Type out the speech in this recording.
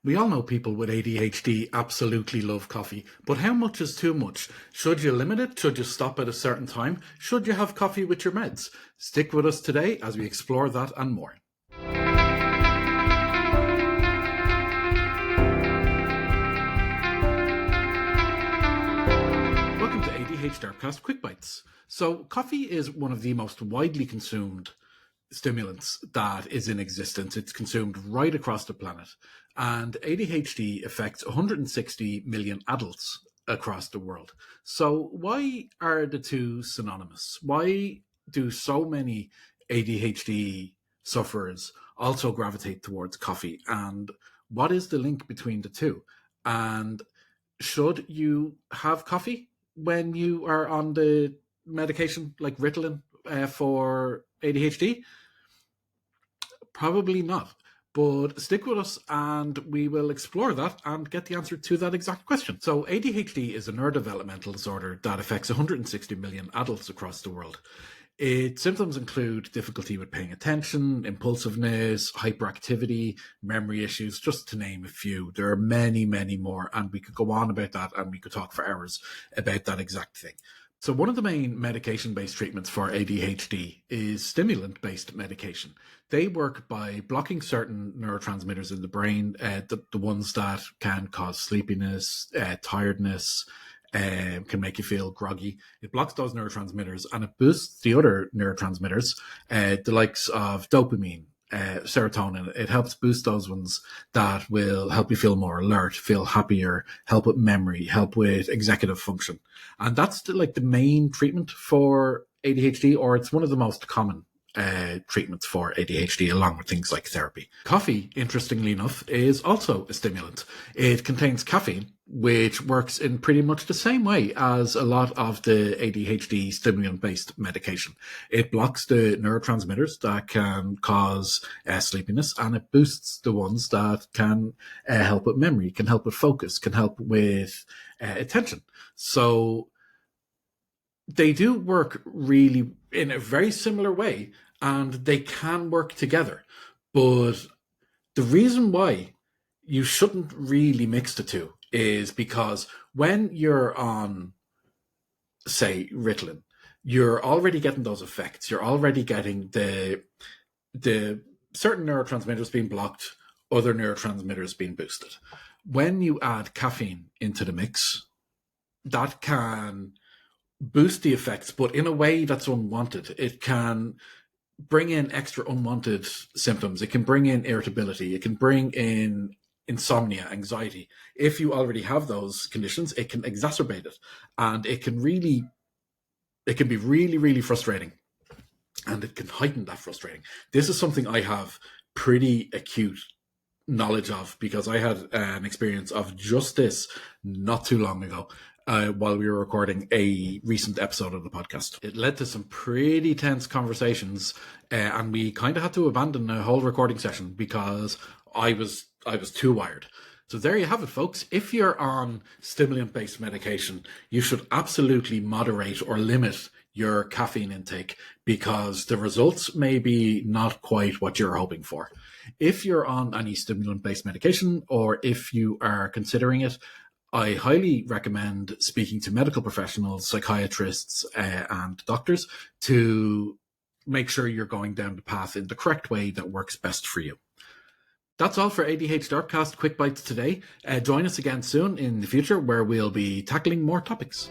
We all know people with ADHD absolutely love coffee, but how much is too much? Should you limit it? Should you stop at a certain time? Should you have coffee with your meds? Stick with us today as we explore that and more. Welcome to ADHDerpCast QuickBites. So, coffee is one of the most widely consumed stimulants that is in existence. It's consumed right across the planet. And ADHD affects 160 million adults across the world. So why are the two synonymous? Why do so many ADHD sufferers also gravitate towards coffee? And what is the link between the two? And should you have coffee when you are on the medication like Ritalin for ADHD? Probably not. But stick with us and we will explore that and get the answer to that exact question. So ADHD is a neurodevelopmental disorder that affects 160 million adults across the world. Its symptoms include difficulty with paying attention, impulsiveness, hyperactivity, memory issues, just to name a few. There are many, many more, and we could go on about that and we could talk for hours about that exact thing. So one of the main medication-based treatments for ADHD is stimulant-based medication. They work by blocking certain neurotransmitters in the brain, the ones that can cause sleepiness, tiredness, can make you feel groggy. It blocks those neurotransmitters and it boosts the other neurotransmitters, the likes of dopamine, serotonin. It helps boost those ones that will help you feel more alert, feel happier, help with memory, help with executive function. And that's the main treatment for ADHD, or it's one of the most common treatments for ADHD, along with things like therapy. Coffee, interestingly enough, is also a stimulant. It contains caffeine, which works in pretty much the same way as a lot of the ADHD stimulant-based medication. It blocks the neurotransmitters that can cause sleepiness, and it boosts the ones that can help with memory, can help with focus, can help with attention. So they do work really in a very similar way, and they can work together. But the reason why you shouldn't really mix the two is because when you're on, say, Ritalin, you're already getting those effects. You're already getting the certain neurotransmitters being blocked, other neurotransmitters being boosted. When you add caffeine into the mix, that can boost the effects, but in a way that's unwanted. It can bring in extra unwanted symptoms. It can bring in irritability. It can bring in insomnia, anxiety. If you already have those conditions, it can exacerbate it. And it can be really, really frustrating. And it can heighten that frustrating. This is something I have pretty acute knowledge of because I had an experience of just this not too long ago. While we were recording a recent episode of the podcast. It led to some pretty tense conversations, and we kind of had to abandon a whole recording session because I was too wired. So there you have it, folks. If you're on stimulant-based medication, you should absolutely moderate or limit your caffeine intake because the results may be not quite what you're hoping for. If you're on any stimulant-based medication, or if you are considering it, I highly recommend speaking to medical professionals, psychiatrists, and doctors to make sure you're going down the path in the correct way that works best for you. That's all for ADHDerpCast Quick Bites today. Join us again soon in the future where we'll be tackling more topics.